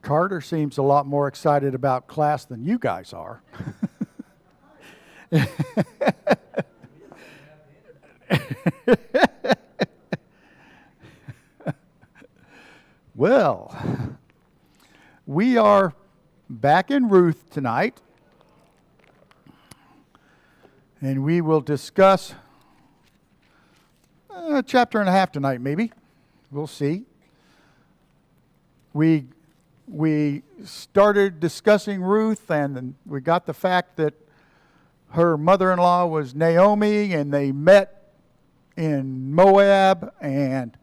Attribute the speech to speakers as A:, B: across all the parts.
A: Carter seems a lot more excited about class than you guys are. Well, we are back in Ruth tonight, and we will discuss a chapter and a half tonight, maybe. We'll see. We started discussing Ruth, and we got the fact that her mother-in-law was Naomi, and they met in Moab, and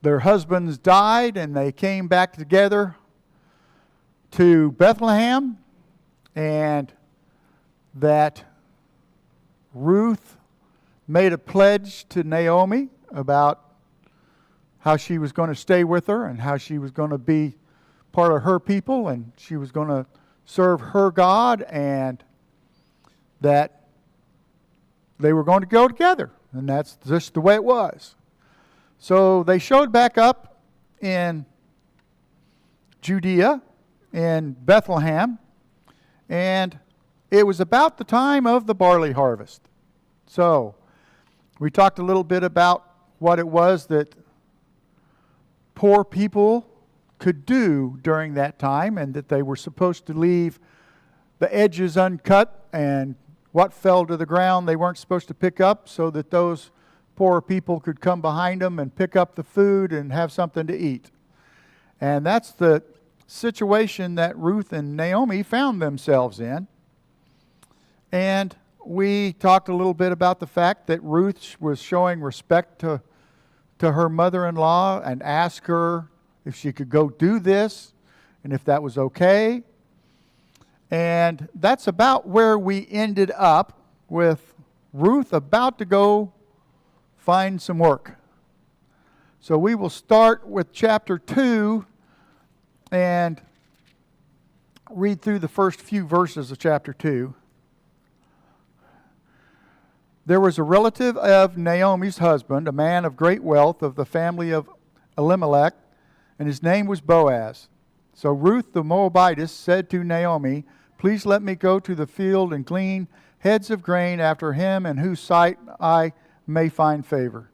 A: their husbands died, and they came back together to Bethlehem, and that Ruth made a pledge to Naomi about how she was going to stay with her and how she was going to be part of her people and she was going to serve her God, and that they were going to go together. And that's just the way it was. So they showed back up in Judea, in Bethlehem, and it was about the time of the barley harvest. So we talked a little bit about what it was that poor people could do during that time, and that they were supposed to leave the edges uncut, and what fell to the ground they weren't supposed to pick up, so that those poor people could come behind them and pick up the food and have something to eat. And that's the situation that Ruth and Naomi found themselves in. And we talked a little bit about the fact that Ruth was showing respect to her mother-in-law and asked her if she could go do this and if that was okay. And that's about where we ended up, with Ruth about to go find some work. So we will start with chapter 2 and read through the first few verses of chapter 2. There was a relative of Naomi's husband, a man of great wealth of the family of Elimelech, and his name was Boaz. So Ruth the Moabitess said to Naomi, "Please let me go to the field and glean heads of grain after him in whose sight I may find favor."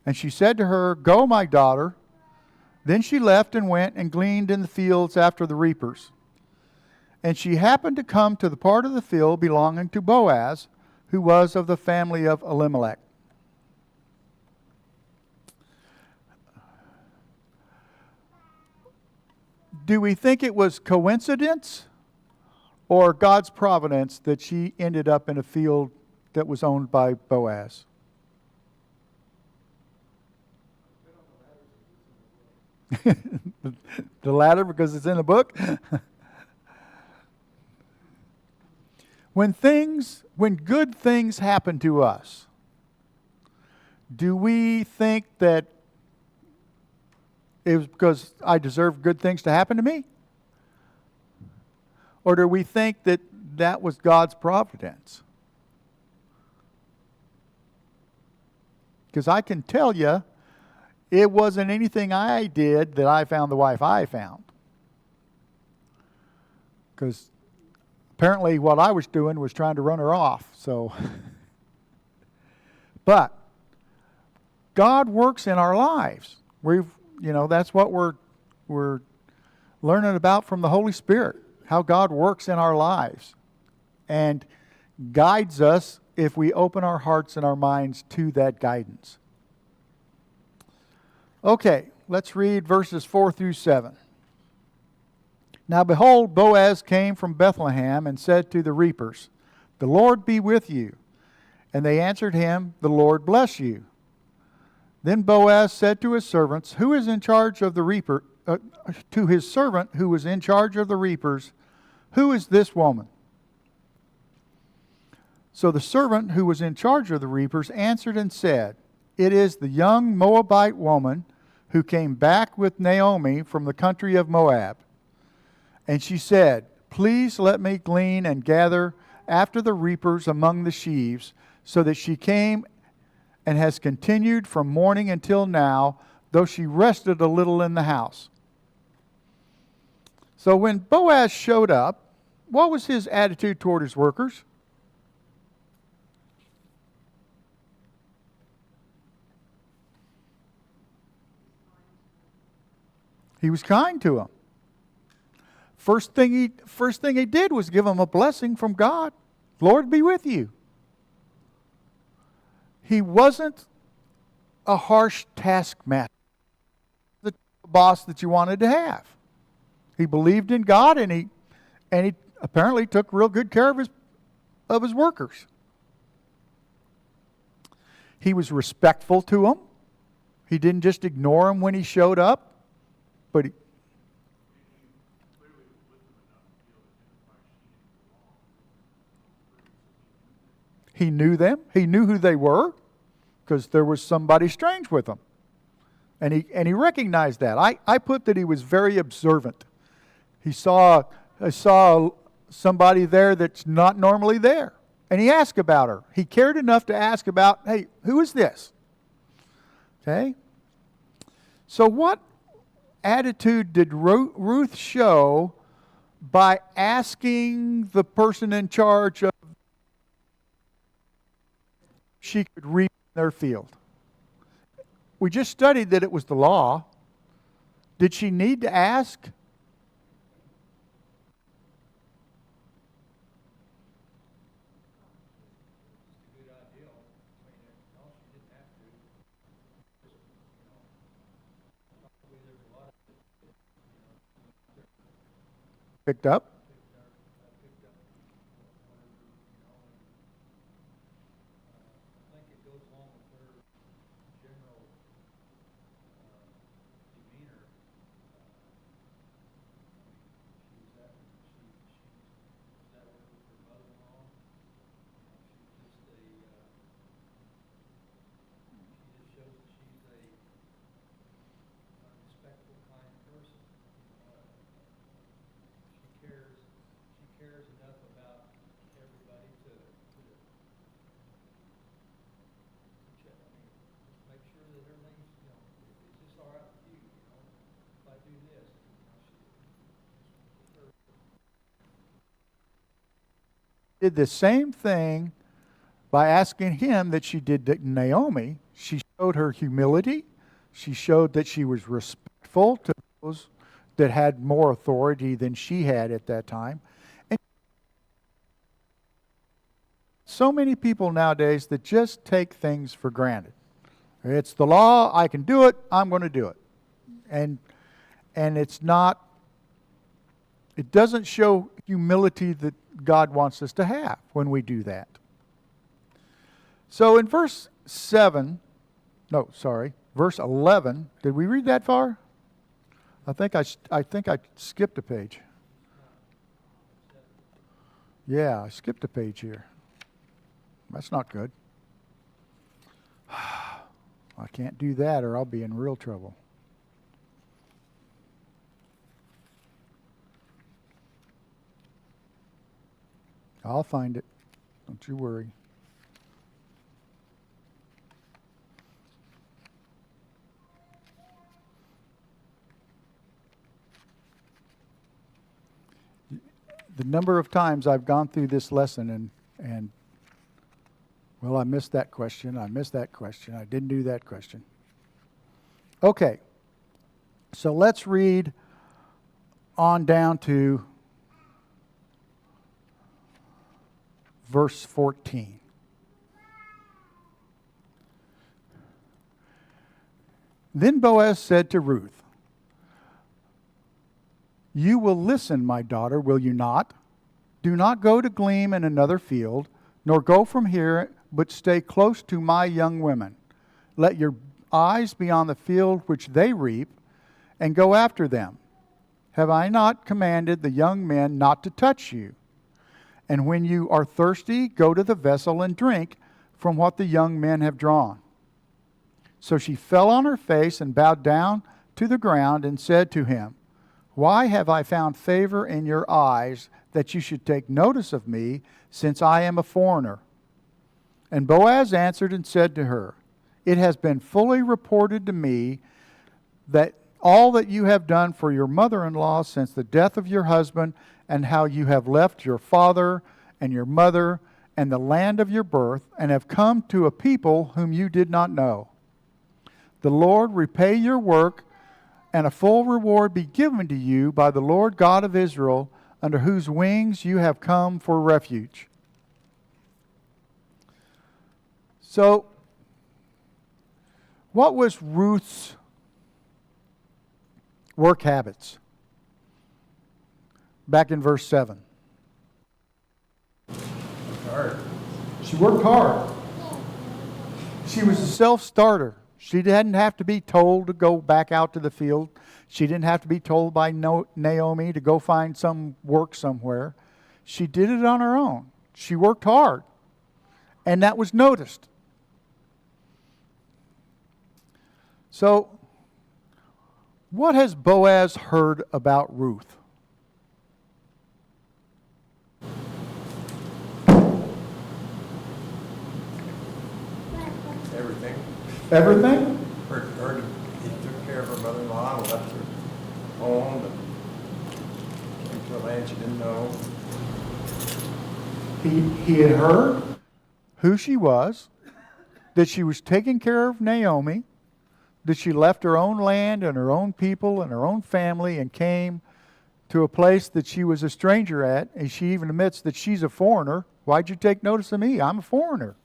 A: And she said to her, "Go, my daughter." Then she left and went and gleaned in the fields after the reapers. And she happened to come to the part of the field belonging to Boaz, who was of the family of Elimelech. Do we think it was coincidence or God's providence that she ended up in a field that was owned by Boaz? The latter, because it's in the book. When good things happen to us, do we think that it was because I deserve good things to happen to me? Or do we think that that was God's providence? Because I can tell you, it wasn't anything I did that I found the wife I found. Because apparently what I was doing was trying to run her off. So, but God works in our lives. That's what we're learning about from the Holy Spirit, how God works in our lives and guides us if we open our hearts and our minds to that guidance. Okay, let's read verses 4 through 7. Now behold, Boaz came from Bethlehem and said to the reapers, "The Lord be with you." And they answered him, "The Lord bless you." Then Boaz said to his servants, "Who is in charge of the reaper?" To his servant who was in charge of the reapers, "Who is this woman?" So the servant who was in charge of the reapers answered and said, "It is the young Moabite woman who came back with Naomi from the country of Moab." And she said, "Please let me glean and gather after the reapers among the sheaves." So that she came and has continued from morning until now, though she rested a little in the house. So when Boaz showed up, what was his attitude toward his workers? He was kind to them. First thing he did was give them a blessing from God. Lord be with you. He wasn't a harsh taskmaster, the boss that you wanted to have. He believed in God, and he apparently took real good care of his workers. He was respectful to them. He didn't just ignore them when he showed up, but he knew them. He knew who they were because there was somebody strange with them. And he recognized that. I put that he was very observant. I saw somebody there that's not normally there. And he asked about her. He cared enough to ask about, hey, who is this? Okay? So what attitude did Ruth show by asking the person in charge of she could reap their field? We just studied that it was the law. Did she need to ask? Picked up? Did the same thing by asking him that she did to Naomi. She showed her humility. She showed that she was respectful to those that had more authority than she had at that time. And so many people nowadays that just take things for granted. It's the law, I can do it, I'm going to do it. And it's not, it doesn't show humility that God wants us to have when we do that. So in verse 11, did we read that far? I think I skipped a page. Yeah, I skipped a page here. That's not good. I can't do that or I'll be in real trouble. I'll find it. Don't you worry. The number of times I've gone through this lesson and well, I missed that question. I didn't do that question. Okay. So let's read on down to verse 14. Then Boaz said to Ruth, "You will listen, my daughter, will you not? Do not go to glean in another field, nor go from here, but stay close to my young women. Let your eyes be on the field which they reap, and go after them. Have I not commanded the young men not to touch you? And when you are thirsty, go to the vessel and drink from what the young men have drawn." So she fell on her face and bowed down to the ground and said to him, "Why have I found favor in your eyes that you should take notice of me, since I am a foreigner?" And Boaz answered and said to her, "It has been fully reported to me that all that you have done for your mother-in-law since the death of your husband, and how you have left your father and your mother and the land of your birth, and have come to a people whom you did not know. The Lord repay your work, and a full reward be given to you by the Lord God of Israel, under whose wings you have come for refuge. So, what was Ruth's work habits? Back in verse 7.
B: Hard.
A: She worked hard. She was a self-starter. She didn't have to be told to go back out to the field. She didn't have to be told by Naomi to go find some work somewhere. She did it on her own. She worked hard. And that was noticed. So, what has Boaz heard about Ruth?
B: Everything.
A: Everything?
B: Heard he took care of her mother-in-law and left her home and came to a land she didn't know.
A: He had heard who she was, that she was taking care of Naomi, that she left her own land and her own people and her own family and came to a place that she was a stranger at, and she even admits that she's a foreigner. Why'd you take notice of me? I'm a foreigner.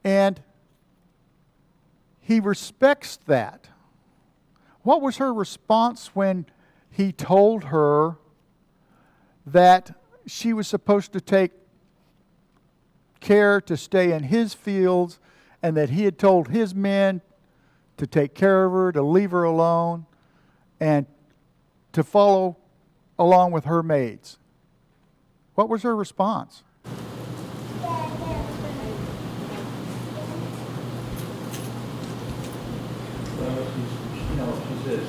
A: And he respects that. What was her response when he told her that she was supposed to take care to stay in his fields, and that he had told his men to take care of her, to leave her alone, and to follow along with her maids? What was her response?
C: Well, she says,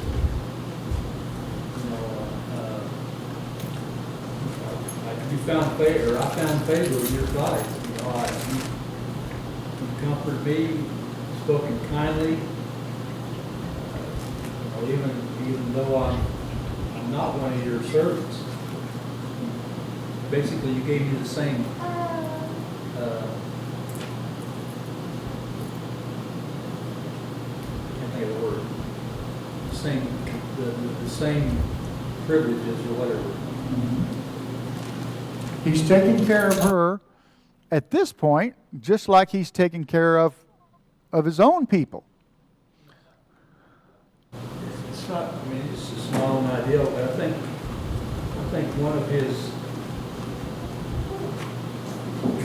C: you found favor, I found favor in your sight. You comforted me, spoken kindly. Even though I'm not one of your servants. Basically, you gave me the same can't think of the word. The same privileges or whatever.
A: He's taking care of her at this point, just like he's taking care of his own people.
C: It's not. I mean, it's just not an ideal. But I think one of his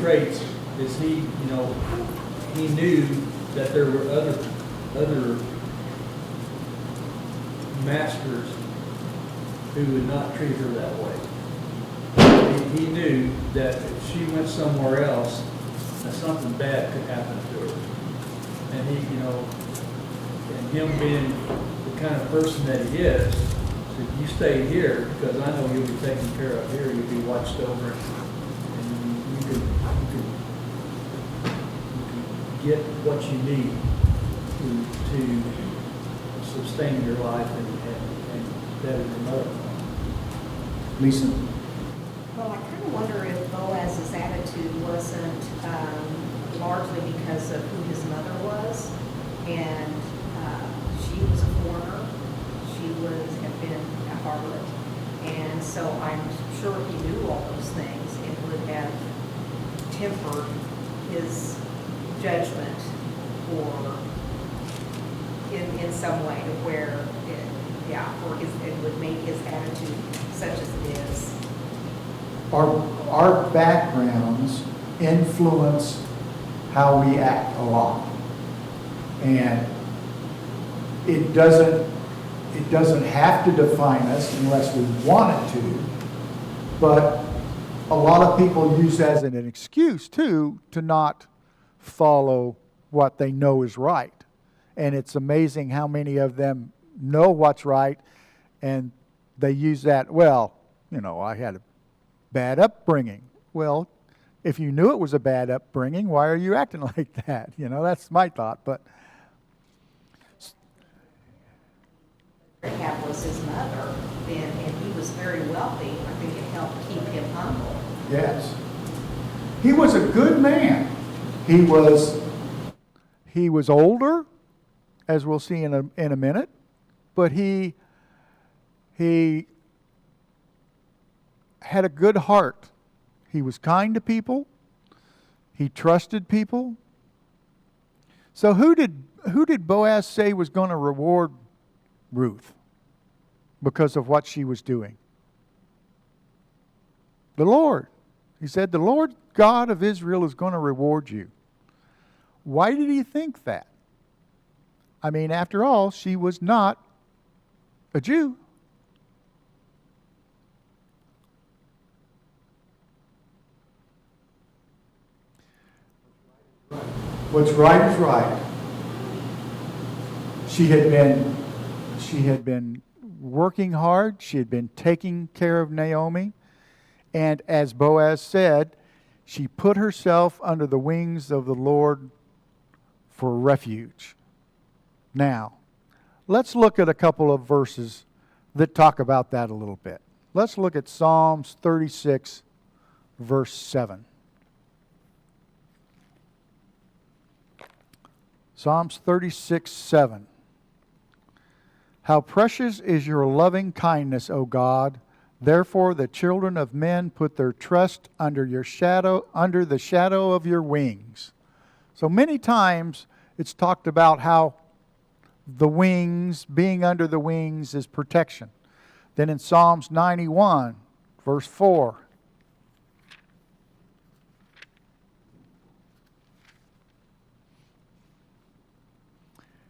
C: traits is he knew that there were other masters who would not treat her that way. He knew that if she went somewhere else, that something bad could happen to her. And and him being the kind of person that he is, said, you stay here because I know you'll be taken care of here. You'll be watched over, and you can get what you need to sustain your life and better your mother.
A: Lisa?
D: Well, I kind of wonder if Boaz's attitude wasn't largely because of who his mother was, and she was a foreigner. She had been a harlot, and so I'm sure he knew all those things and would have tempered his judgment or in some way to where it would make his attitude such as it is.
A: Our backgrounds influence how we act a lot. And it doesn't have to define us unless we want it to. But a lot of people use that as an excuse too to not follow what they know is right. And it's amazing how many of them know what's right, and they use that, well, I had a bad upbringing. Well, if you knew it was a bad upbringing, why are you acting like that? That's my thought. But
D: was his mother, then, and he was very wealthy, I think it helped keep him humble.
A: Yes. He was a good man. He was older, as we'll see in a minute, but he had a good heart. He was kind to people. He trusted people. So who did Boaz say was going to reward Ruth because of what she was doing? The Lord. He said, the Lord God of Israel is going to reward you. Why did he think that? I mean, after all, she was not a Jew. What's right is right. She had been working hard. She had been taking care of Naomi. And as Boaz said, she put herself under the wings of the Lord for refuge. Now, let's look at a couple of verses that talk about that a little bit. Let's look at Psalms 36, verse 7. Psalms 36, 7. How precious is your loving kindness, O God! Therefore the children of men put their trust under the shadow of your wings. So many times it's talked about how the wings, being under the wings, is protection. Then in Psalms 91, verse 4.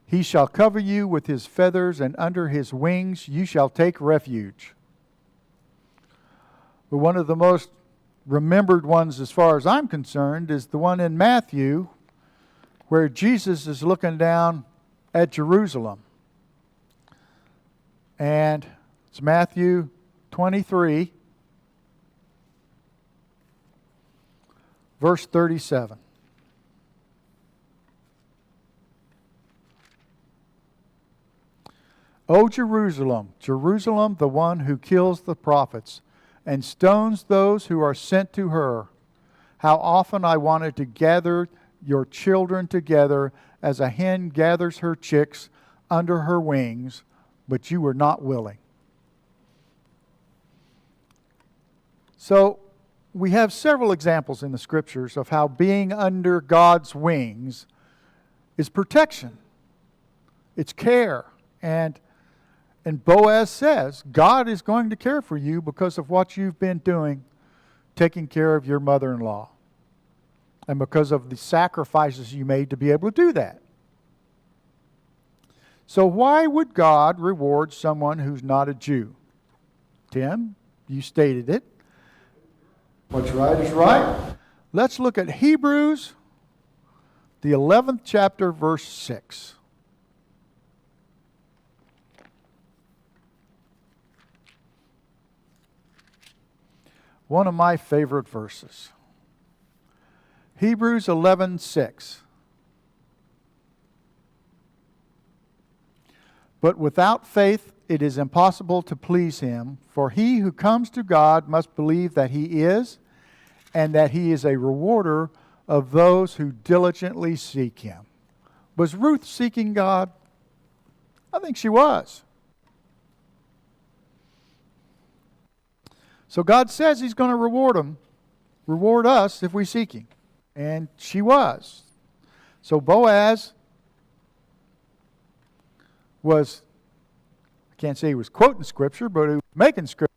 A: He shall cover you with his feathers, and under his wings you shall take refuge. But one of the most remembered ones, as far as I'm concerned, is the one in Matthew, where Jesus is looking down at Jerusalem. And it's Matthew 23, verse 37. O Jerusalem, Jerusalem, the one who kills the prophets and stones those who are sent to her. How often I wanted to gather your children together as a hen gathers her chicks under her wings, but you were not willing. So we have several examples in the scriptures of how being under God's wings is protection. It's care. And Boaz says, God is going to care for you because of what you've been doing, taking care of your mother-in-law, and because of the sacrifices you made to be able to do that. So why would God reward someone who's not a Jew? Tim, you stated it. What's right is right. Let's look at Hebrews, the 11th chapter, verse 6. One of my favorite verses. Hebrews 11:6. But without faith it is impossible to please him, for he who comes to God must believe that he is, and that he is a rewarder of those who diligently seek him. Was Ruth seeking God? I think she was. So God says he's going to reward us if we seek him. And she was. So Boaz was, I can't say he was quoting Scripture, but he was making Scripture.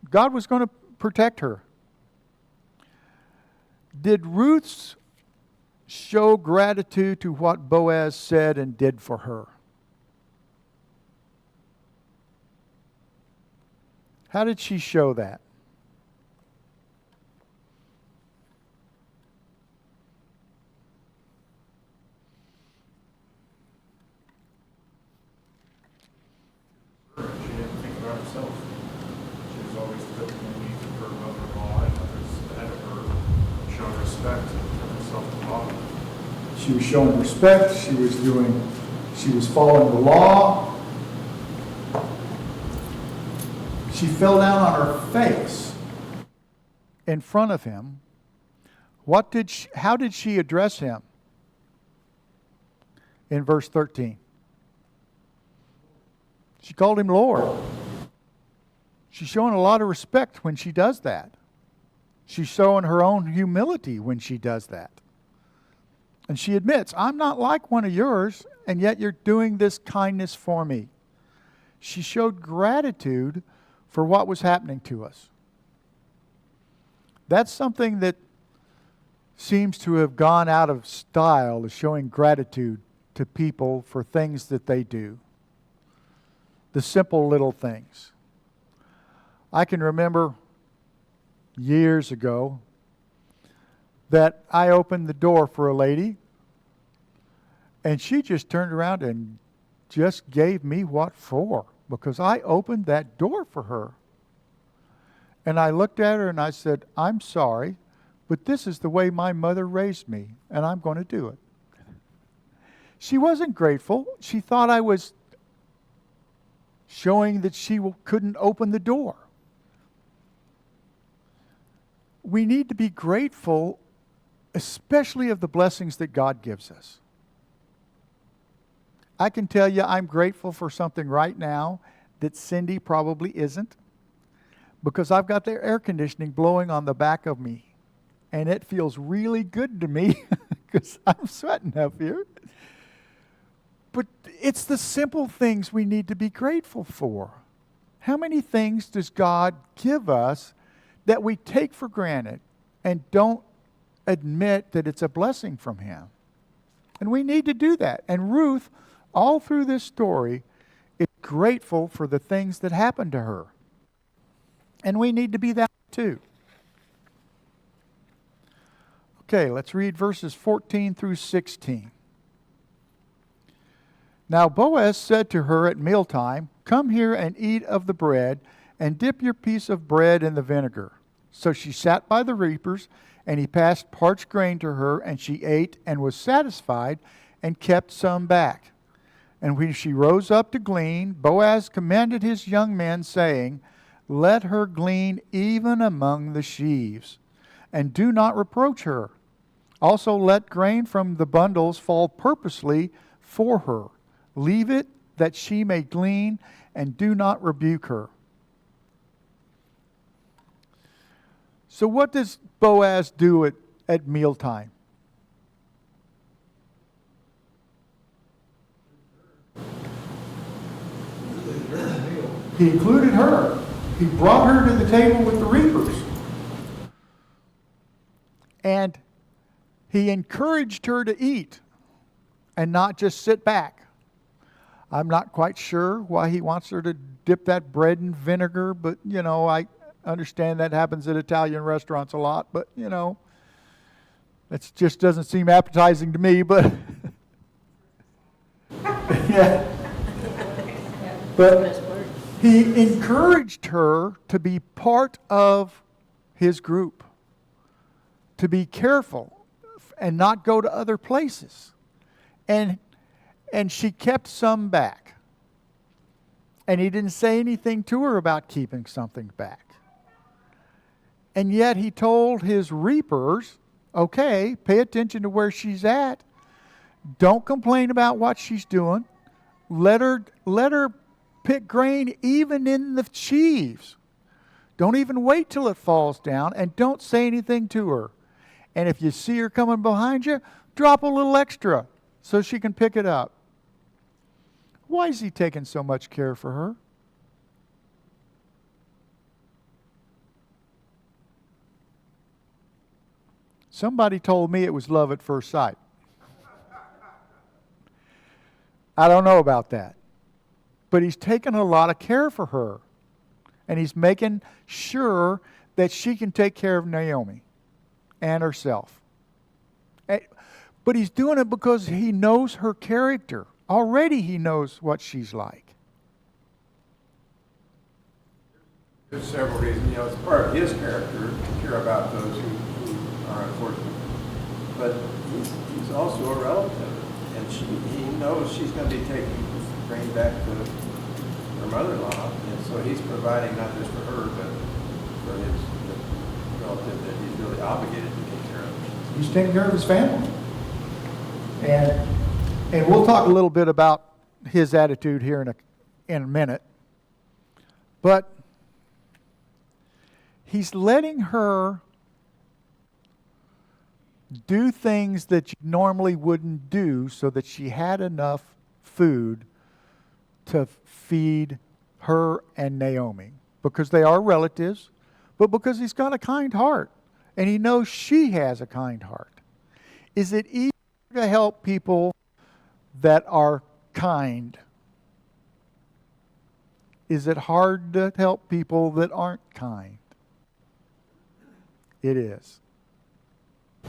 A: God was going to protect her. Did Ruth show gratitude to what Boaz said and did for her? How did she show that?
B: She didn't think about herself. She was always putting the needs of her mother-in-law and others ahead of her, showing respect for herself to God.
A: She was showing respect. She was following the law. She fell down on her face in front of him. How did she address him? In verse 13. She called him Lord. She's showing a lot of respect when she does that. She's showing her own humility when she does that. And she admits, I'm not like one of yours, and yet you're doing this kindness for me. She showed gratitude for what was happening to us. That's something that seems to have gone out of style, is showing gratitude to people for things that they do. The simple little things. I can remember years ago that I opened the door for a lady, and she just turned around and just gave me what for, because I opened that door for her. And I looked at her and I said, I'm sorry, but this is the way my mother raised me, and I'm going to do it. She wasn't grateful. She thought I was showing that she couldn't open the door. We need to be grateful, especially of the blessings that God gives us. I can tell you I'm grateful for something right now that Cindy probably isn't, because I've got the air conditioning blowing on the back of me, and it feels really good to me because I'm sweating up here. But it's the simple things we need to be grateful for. How many things does God give us that we take for granted and don't admit that it's a blessing from Him? And we need to do that. And Ruth, all through this story, is grateful for the things that happened to her. And we need to be that too. Okay, let's read verses 14 through 16. Now Boaz said to her at mealtime, Come here and eat of the bread, and dip your piece of bread in the vinegar. So she sat by the reapers, and he passed parched grain to her, and she ate and was satisfied, and kept some back. And when she rose up to glean, Boaz commanded his young men, saying, Let her glean even among the sheaves, and do not reproach her. Also let grain from the bundles fall purposely for her. Leave it that she may glean, and do not rebuke her. So what does Boaz do at mealtime? He included her. He brought her to the table with the reapers. And he encouraged her to eat and not just sit back. I'm not quite sure why he wants her to dip that bread in vinegar, but, I understand that happens at Italian restaurants a lot, but, it just doesn't seem appetizing to me, but yeah. But he encouraged her to be part of his group, to be careful and not go to other places. And she kept some back. And he didn't say anything to her about keeping something back. And yet he told his reapers, okay, pay attention to where she's at. Don't complain about what she's doing. Let her pick grain even in the sheaves. Don't even wait till it falls down, and don't say anything to her. And if you see her coming behind you, drop a little extra so she can pick it up. Why is he taking so much care for her? Somebody told me it was love at first sight. I don't know about that. But he's taking a lot of care for her. And he's making sure that she can take care of Naomi and herself. But he's doing it because he knows her character. Already he knows what she's like.
E: There's several reasons. It's part of his character to care about those who are unfortunate. But he's also a relative. And he knows she's going to be taking grain back to her mother-in-law. And So he's providing not just for her, but for his relative that he's really obligated to take care of.
A: He's taking care of his family. And we'll talk a little bit about his attitude here in a minute. But he's letting her do things that you normally wouldn't do so that she had enough food to feed her and Naomi, because they are relatives, but because he's got a kind heart and he knows she has a kind heart. Is it easier to help people that are kind? Is it hard to help people that aren't kind? It is.
F: I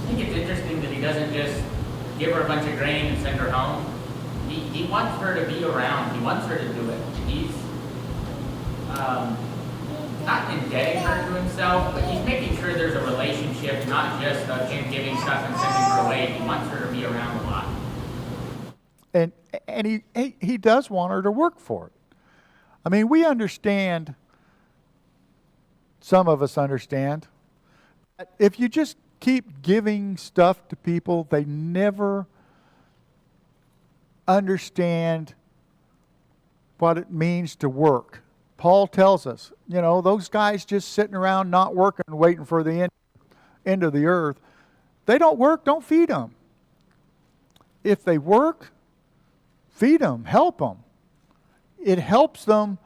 F: think it's interesting that he doesn't just give her a bunch of grain and send her home. He wants her to be around. He wants her to do it. He's not indebting her to himself, but he's making sure there's a relationship, not just of him giving stuff and sending her away. He wants her to be around a lot.
A: And he does want her to work for it. I mean, we understand, some of us understand, if you just keep giving stuff to people, they never understand what it means to work. Paul tells us, those guys just sitting around not working, waiting for the end of the earth, they don't work, don't feed them. If they work, feed them, help them. It helps them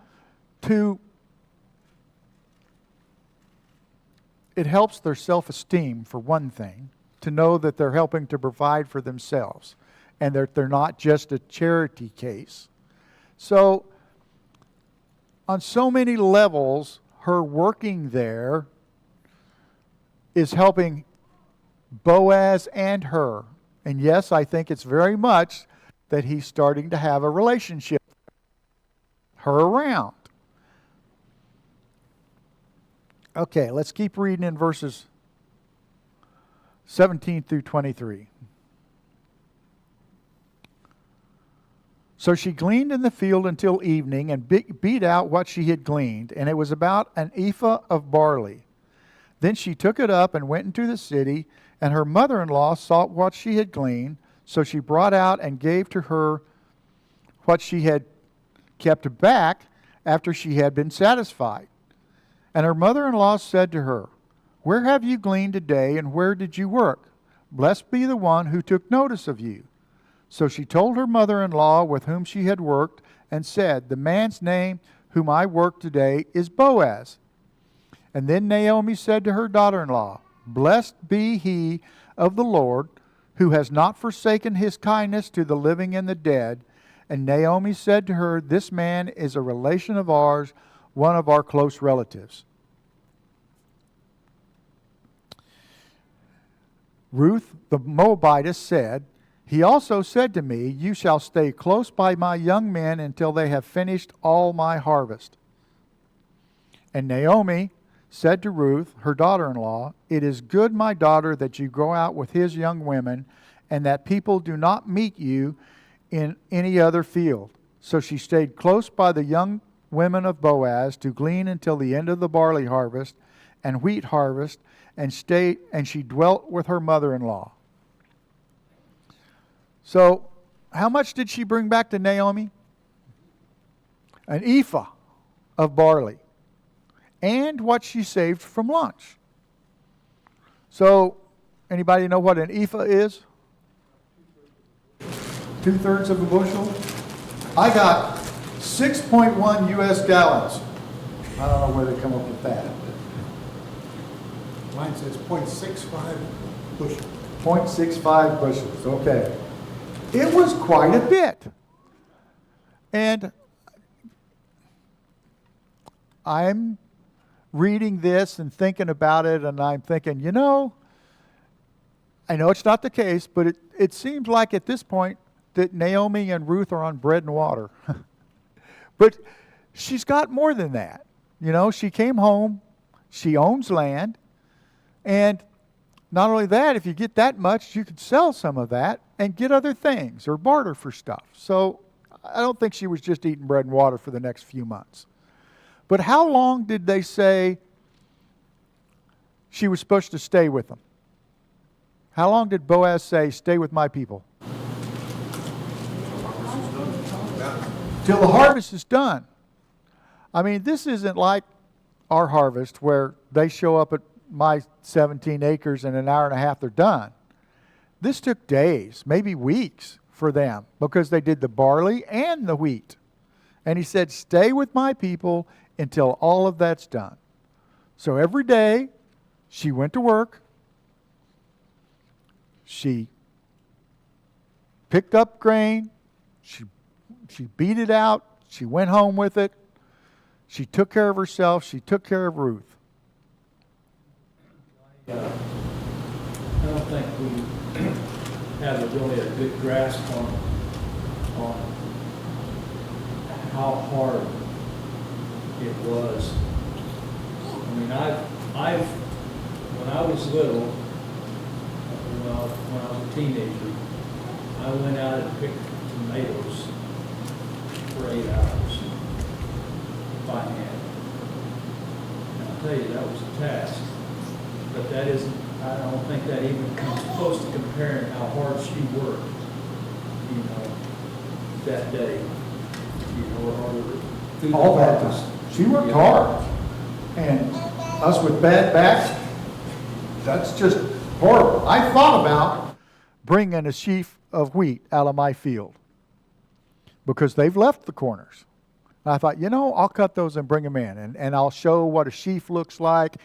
A: it helps their self-esteem, for one thing, to know that they're helping to provide for themselves and that they're not just a charity case. So, on so many levels, her working there is helping Boaz and her. And yes, I think it's very much that he's starting to have a relationship with her around. Okay, let's keep reading in verses 17 through 23. So she gleaned in the field until evening and beat out what she had gleaned, and it was about an ephah of barley. Then she took it up and went into the city, and her mother-in-law saw what she had gleaned, so she brought out and gave to her what she had kept back after she had been satisfied. And her mother-in-law said to her, "Where have you gleaned today, and where did you work? Blessed be the one who took notice of you." So she told her mother-in-law with whom she had worked, and said, "The man's name whom I worked today is Boaz." And then Naomi said to her daughter-in-law, "Blessed be he of the Lord, who has not forsaken his kindness to the living and the dead." And Naomi said to her, "This man is a relation of ours, one of our close relatives." Ruth the Moabitess said, "He also said to me, 'You shall stay close by my young men until they have finished all my harvest.'" And Naomi said to Ruth, her daughter-in-law, "It is good, my daughter, that you go out with his young women, and that people do not meet you in any other field." So she stayed close by the young women of Boaz to glean until the end of the barley harvest and wheat harvest, and she dwelt with her mother-in-law. So, how much did she bring back to Naomi? An ephah of barley, and what she saved from lunch. So, anybody know what an ephah is? 2/3 of a bushel. I got 6.1 U.S. gallons. I don't know where they come up with that.
G: Mine says 0.65 bushel.
A: 0.65 bushels, okay. It was quite a bit. And I'm reading this and thinking about it, and I'm thinking, I know it's not the case, but it seems like at this point that Naomi and Ruth are on bread and water. But she's got more than that. She came home, she owns land, and not only that, if you get that much, you could sell some of that and get other things or barter for stuff. So I don't think she was just eating bread and water for the next few months. But how long did they say she was supposed to stay with them? How long did Boaz say, stay with my people? Till the harvest is done. I mean, this isn't like our harvest where they show up at my 17 acres in an hour and a half, they're done. This took days, maybe weeks for them because they did the barley and the wheat. And he said, stay with my people until all of that's done. So every day she went to work. She picked up grain. She beat it out. She went home with it. She took care of herself. She took care of Ruth.
C: I don't think we have really a good grasp on how hard it was. I mean, when I was little, when I was a teenager, I went out and picked tomatoes for 8 hours by hand. And I'll tell you, that was a task. But that isn't, I don't think that even comes close to comparing how hard she worked, you know, that day. You know, or through the
A: All that
C: harvest.
A: time. She worked hard. And us with bad backs, that's just horrible. I thought about bringing a sheaf of wheat out of my field because they've left the corners. And I thought, I'll cut those and bring them in. And I'll show what a sheaf looks like.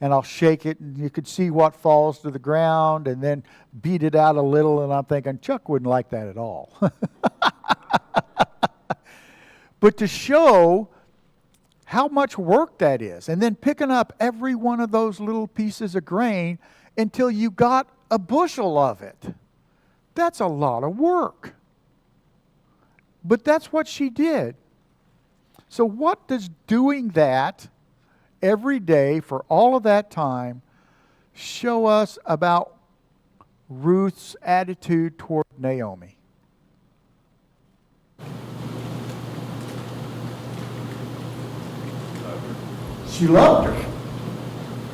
A: And I'll shake it, and you could see what falls to the ground, and then beat it out a little. And I'm thinking, Chuck wouldn't like that at all. But to show how much work that is, and then picking up every one of those little pieces of grain until you got a bushel of it, that's a lot of work. But that's what she did. So what does doing that every day for all of that time show us about Ruth's attitude toward Naomi? She loved her.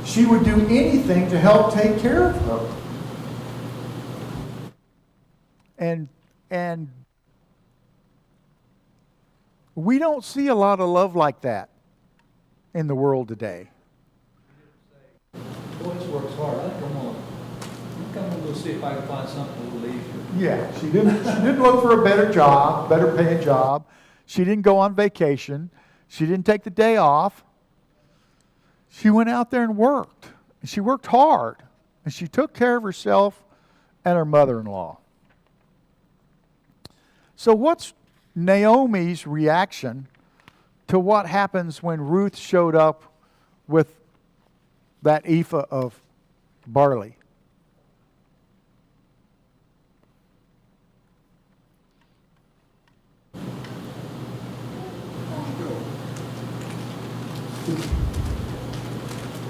A: She would do anything to help take care of her. And we don't see a lot of love like that in the world today.
C: Boys works hard. Come on, go see if I can find something a little easier.
A: Yeah, she didn't look for a better job, better paying job. She didn't go on vacation. She didn't take the day off. She went out there and worked. She worked hard. And she took care of herself and her mother-in-law. So what's Naomi's reaction to what happens when Ruth showed up with that ephah of barley?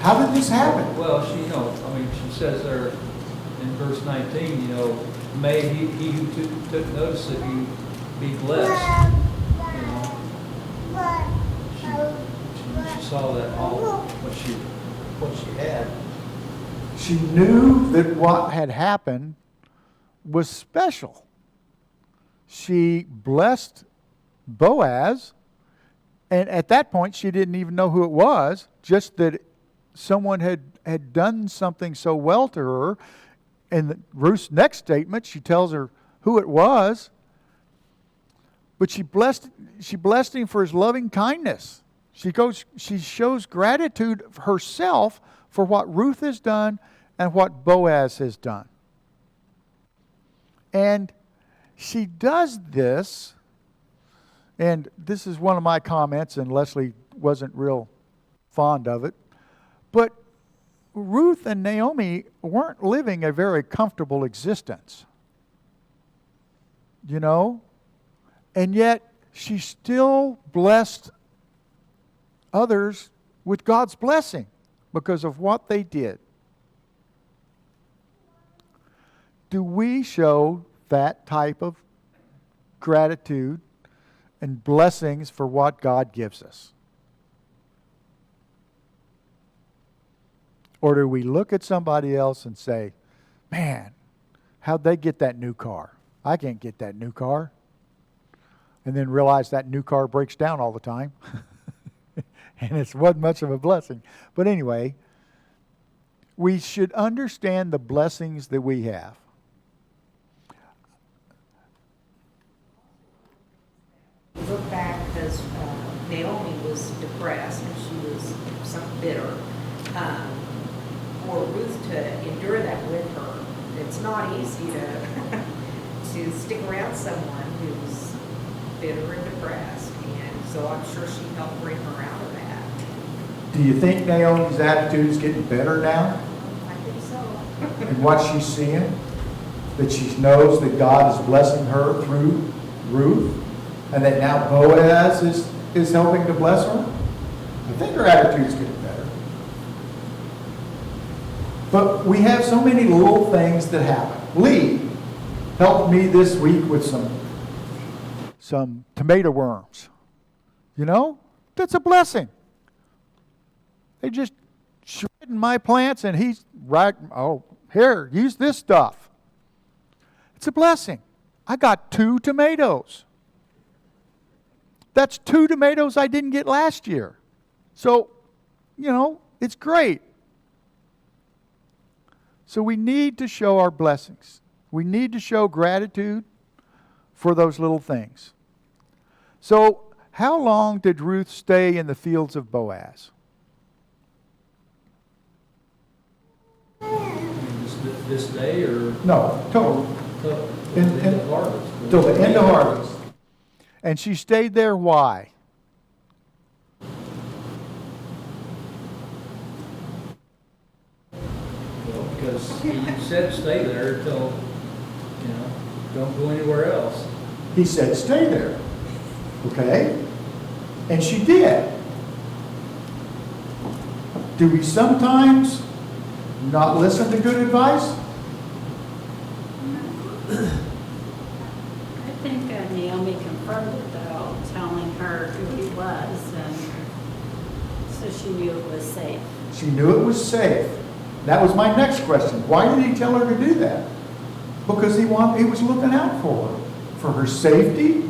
A: How did this happen?
C: Well, she says there in verse 19, may he who took notice of you be blessed. She saw that all what she had.
A: She knew that what had happened was special. She blessed Boaz, and at that point she didn't even know who it was, just that someone had done something so well to her. In Ruth's next statement, she tells her who it was. But she blessed him for his loving kindness. She shows gratitude herself for what Ruth has done and what Boaz has done. And she does this, and this is one of my comments, and Leslie wasn't real fond of it, but Ruth and Naomi weren't living a very comfortable existence. And yet she still blessed others with God's blessing because of what they did. Do we show that type of gratitude and blessings for what God gives us? Or do we look at somebody else and say, man, how'd they get that new car? I can't get that new car. And then realize that new car breaks down all the time. And it wasn't much of a blessing. But anyway, we should understand the blessings that we have.
D: Look back, because Naomi was depressed and she was somewhat bitter. For Ruth to endure that with her, it's not easy to to stick around someone who's bitter and depressed. And so I'm sure she helped bring her out of that.
A: Do you think Naomi's attitude is getting better now?
D: I think so.
A: And what she's seeing? That she knows that God is blessing her through Ruth? And that now Boaz is helping to bless her? I think her attitude's getting better. But we have so many little things that happen. Lee helped me this week with some tomato worms. You know, that's a blessing. They just shredding my plants and he's right, oh, here, use this stuff. It's a blessing. I got 2 tomatoes. That's 2 tomatoes I didn't get last year. So, you know, it's great. So we need to show our blessings. We need to show gratitude for those little things. So, how long did Ruth stay in the fields of Boaz?
C: This day or?
A: No, total.
C: Till the end of harvest.
A: Till the end of harvest. And she stayed there, why?
C: Well, because he said stay there till, don't go anywhere else.
A: He said, stay there. Okay? And she did. Do we sometimes not listen to good advice?
H: I think Naomi confirmed it though, telling her who he was, and so she knew it was safe.
A: She knew it was safe. That was my next question. Why did he tell her to do that? Because he was looking out for her safety,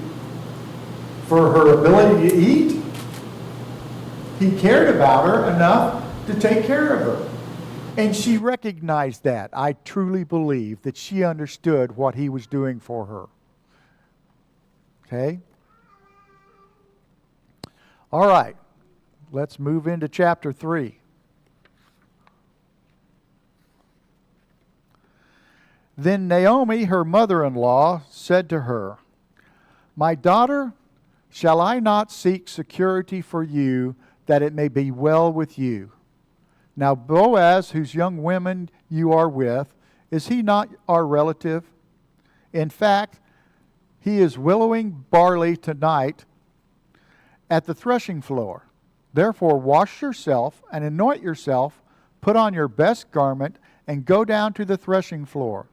A: for her ability to eat. He cared about her enough to take care of her. And she recognized that. I truly believe that she understood what he was doing for her. Okay? All right. Let's move into chapter 3. Then Naomi, her mother-in-law, said to her, "My daughter, shall I not seek security for you, that it may be well with you? Now Boaz, whose young women you are with, is he not our relative? In fact, he is willowing barley tonight at the threshing floor. Therefore wash yourself and anoint yourself, put on your best garment, and go down to the threshing floor.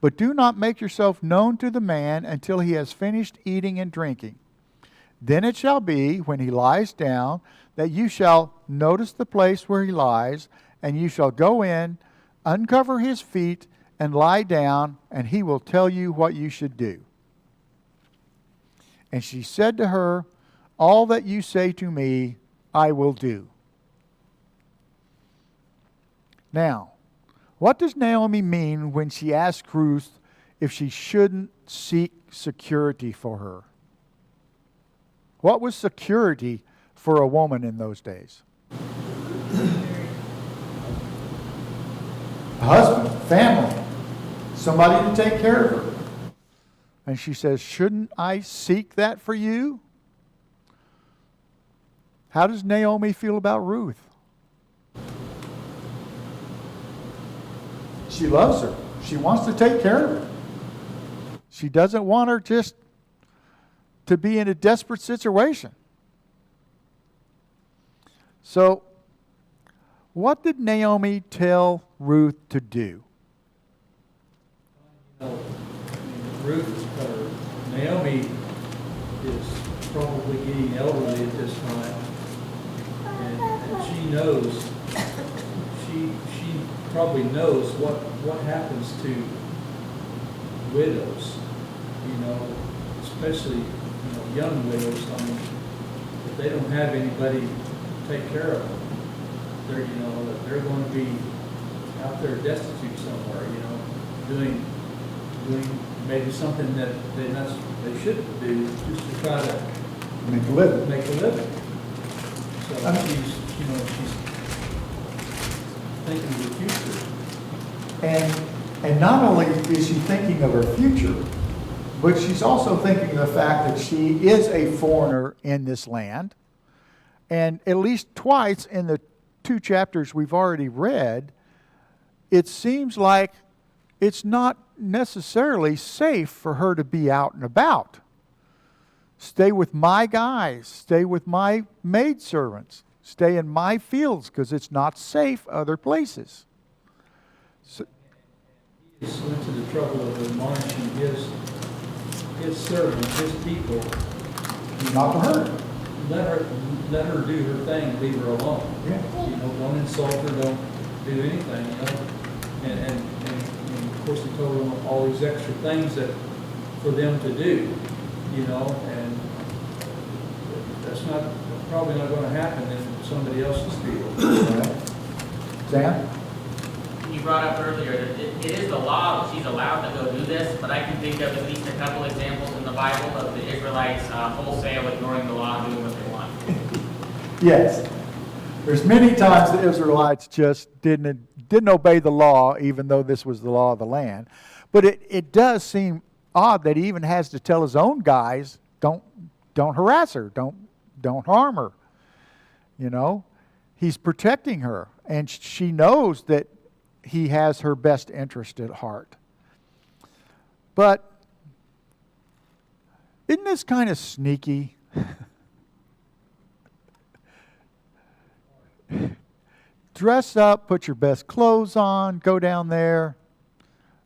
A: But do not make yourself known to the man until he has finished eating and drinking. Then it shall be, when he lies down, that you shall notice the place where he lies, and you shall go in, uncover his feet, and lie down, and he will tell you what you should do." And she said to her, "All that you say to me, I will do." Now, what does Naomi mean when she asks Ruth if she shouldn't seek security for her? What was security for a woman in those days? A husband, family, somebody to take care of her. And she says, "Shouldn't I seek that for you?" How does Naomi feel about Ruth? She loves her. She wants to take care of her. She doesn't want her just to be in a desperate situation. So, what did Naomi tell Ruth to do?
C: Naomi is probably getting elderly at this time, and she knows probably knows what happens to widows, especially, young widows. I mean, if they don't have anybody to take care of them, they're going to be out there destitute somewhere, doing maybe something that they shouldn't do, just to try to
A: Make a living.
C: make a living. So she's thinking of the future.
A: And not only is she thinking of her future, but she's also thinking of the fact that she is a foreigner in this land. And at least twice in the 2 chapters we've already read, it seems like it's not necessarily safe for her to be out and about. Stay with my guys, stay with my maidservants, stay in my fields, because it's not safe other places. So,
C: He just went to the trouble of admonishing his servants, his people.
A: not to hurt.
C: Let her do her thing, leave her alone.
A: Yeah.
C: Don't insult her, don't do anything, And of course he told them all these extra things that for them to do, and that's probably not going to happen in somebody else's field.
A: Sam?
F: You brought up earlier that it is the law that she's allowed to go do this, but I can think of at least a couple examples in the Bible of the Israelites wholesale ignoring the law and doing what they want.
A: Yes. There's many times the Israelites just didn't obey the law, even though this was the law of the land. But it does seem odd that he even has to tell his own guys, don't harass her, don't harm her. He's protecting her, and she knows that he has her best interest at heart. But isn't this kind of sneaky? Dress up, put your best clothes on, go down there,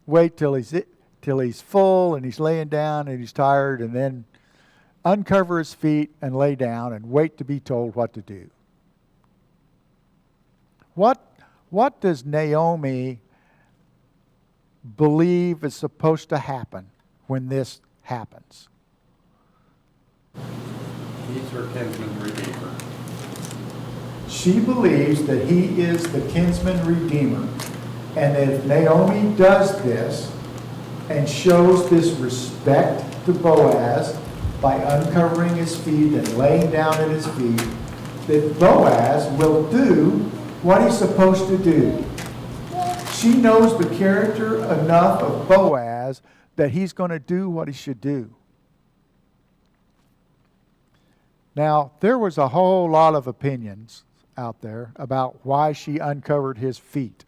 A: wait till he's full and he's laying down and he's tired, and then uncover his feet and lay down and wait to be told what to do. What does Naomi believe is supposed to happen when this happens?
E: He's her kinsman redeemer.
A: She believes that he is the kinsman redeemer. And if Naomi does this and shows this respect to Boaz by uncovering his feet and laying down at his feet, that Boaz will do what he's supposed to do. She knows the character enough of Boaz that he's going to do what he should do. Now, there was a whole lot of opinions out there about why she uncovered his feet.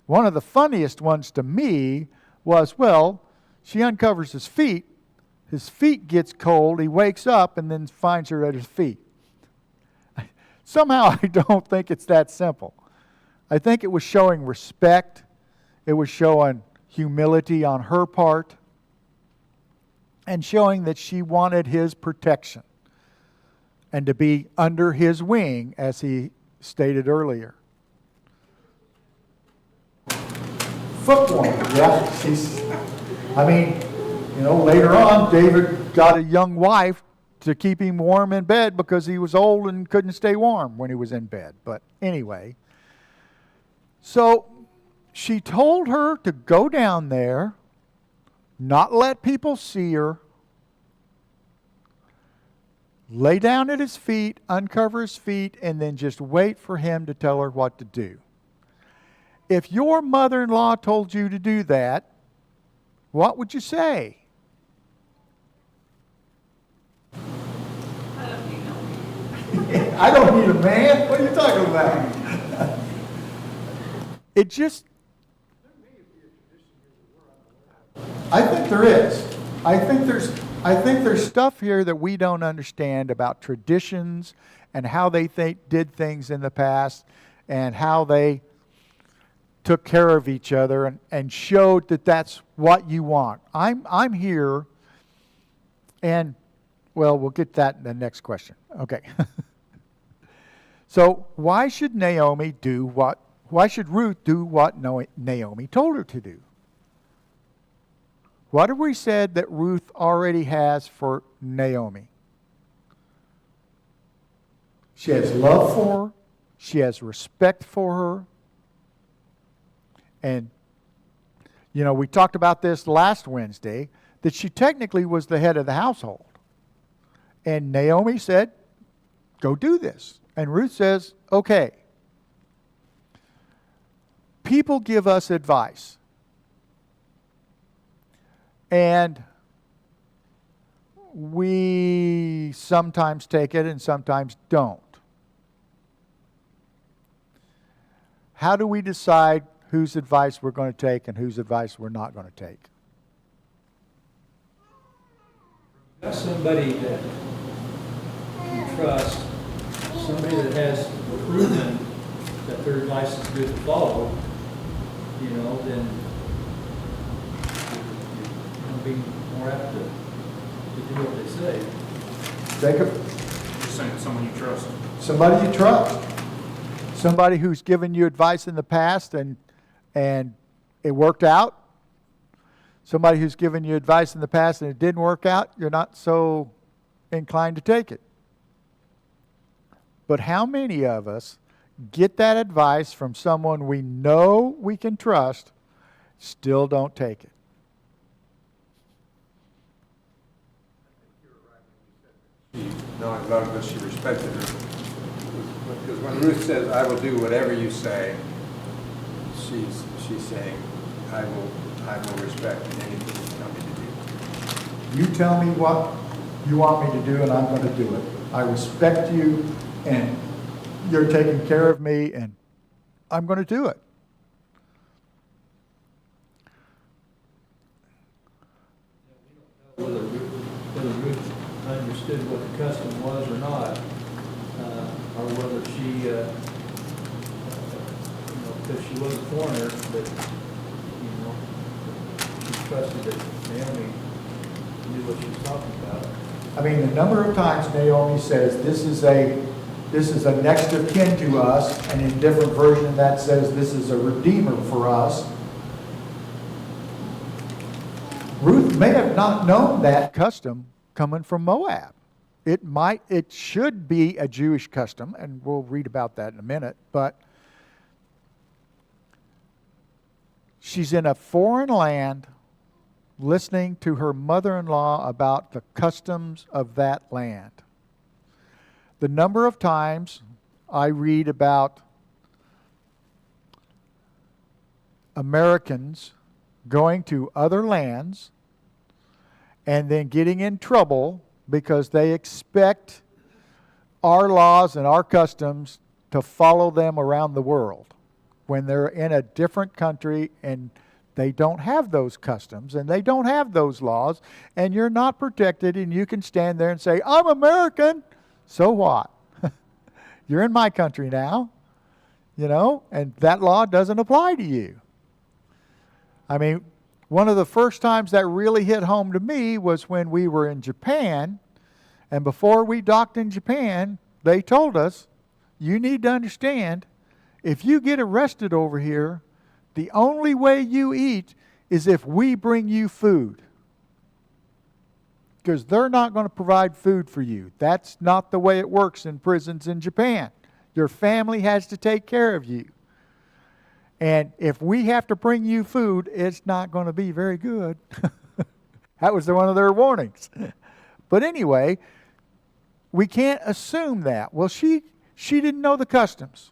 A: One of the funniest ones to me was, she uncovers his feet gets cold, he wakes up and then finds her at his feet. Somehow I don't think it's that simple. I think it was showing respect, it was showing humility on her part, and showing that she wanted his protection and to be under his wing, as he stated earlier. Foot warmer, yeah. Later on, David got a young wife to keep him warm in bed because he was old and couldn't stay warm when he was in bed. But anyway, so she told her to go down there, not let people see her, lay down at his feet, uncover his feet, and then just wait for him to tell her what to do. If your mother-in-law told you to do that, what would you say? I don't need a man. What are you talking about? It just... I think there is. I think there's stuff here that we don't understand about traditions and how they did things in the past and how they took care of each other and showed that that's what you want. I'm here, and, we'll get that in the next question. Okay. So why should Naomi do what Why should Ruth do what Naomi told her to do? What have we said that Ruth already has for Naomi? She has love for her. She has respect for her. And, you know, we talked about this last Wednesday, that she technically was the head of the household. And Naomi said, go do this. And Ruth says, okay. People give us advice. And we sometimes take it and sometimes don't. How do we decide whose advice we're going to take and whose advice we're not going to take?
C: Got somebody that you trust, somebody that has proven that their advice is good to follow, you know, then you're going to be more apt to do what they say.
A: Jacob?
B: Just saying, someone you trust.
A: Somebody you trust. Somebody who's given you advice in the past and it worked out. Somebody who's given you advice in the past and it didn't work out, you're not so inclined to take it. But how many of us get that advice from someone we know we can trust, still don't take it?
E: Not only loved her, she respected her. Because when Ruth says, I will do whatever you say, she's saying, I will respect anything you tell me to do.
A: You tell me what you want me to do and I'm going to do it. I respect you and you're taking care of me and I'm going to do it.
C: Whether Ruth understood what the custom was or not, or whether she, because she was a foreigner, but, she trusted that Naomi knew what she was talking about.
A: I mean, the number of times Naomi says, this is a next of kin to us, and in a different version that says this is a redeemer for us. Ruth may have not known that custom coming from Moab. It should be a Jewish custom, and we'll read about that in a minute, but she's in a foreign land listening to her mother-in-law about the customs of that land. The number of times I read about Americans going to other lands and then getting in trouble because they expect our laws and our customs to follow them around the world when they're in a different country and they don't have those customs and they don't have those laws, and you're not protected, and you can stand there and say, I'm American. So what? You're in my country now, and that law doesn't apply to you. I mean, one of the first times that really hit home to me was when we were in Japan, and before we docked in Japan, they told us, you need to understand, if you get arrested over here, the only way you eat is if we bring you food. Because they're not going to provide food for you. That's not the way it works in prisons in Japan. Your family has to take care of you. And if we have to bring you food, it's not going to be very good. That was one of their warnings. But anyway, we can't assume that. Well, she didn't know the customs.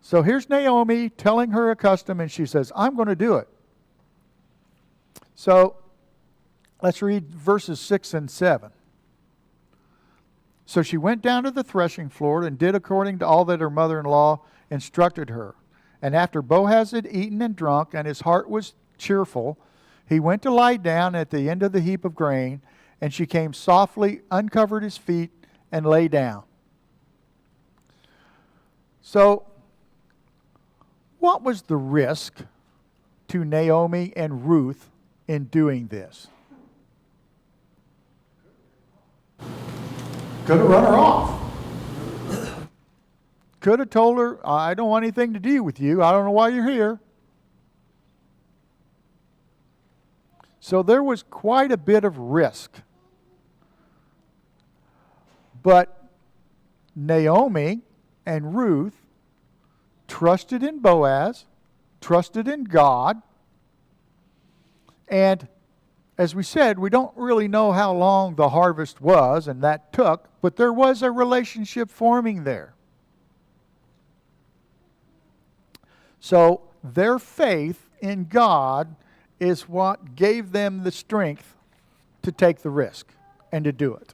A: So here's Naomi telling her a custom, and she says, I'm going to do it. So let's read verses 6 and 7. So she went down to the threshing floor and did according to all that her mother-in-law instructed her. And after Boaz had eaten and drunk, and his heart was cheerful, he went to lie down at the end of the heap of grain, and she came softly, uncovered his feet, and lay down. So, what was the risk to Naomi and Ruth in doing this? Could have run her off. could have told her, I don't want anything to do with you. I don't know why you're here. So there was quite a bit of risk. But Naomi and Ruth trusted in Boaz, trusted in God, and as we said, we don't really know how long the harvest was and that took, but there was a relationship forming there. So their faith in God is what gave them the strength to take the risk and to do it.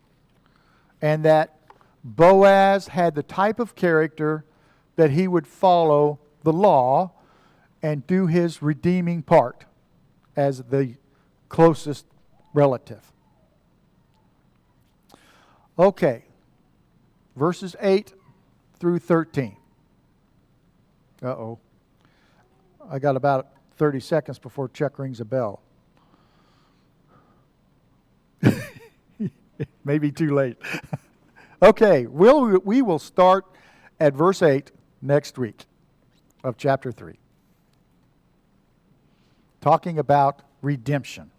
A: And that Boaz had the type of character that he would follow the law and do his redeeming part as the closest relative. Okay, verses 8 through 13. Uh-oh. I got about 30 seconds before Chuck rings a bell. Maybe too late. Okay, we will start at verse 8 next week of chapter 3. Talking about redemption.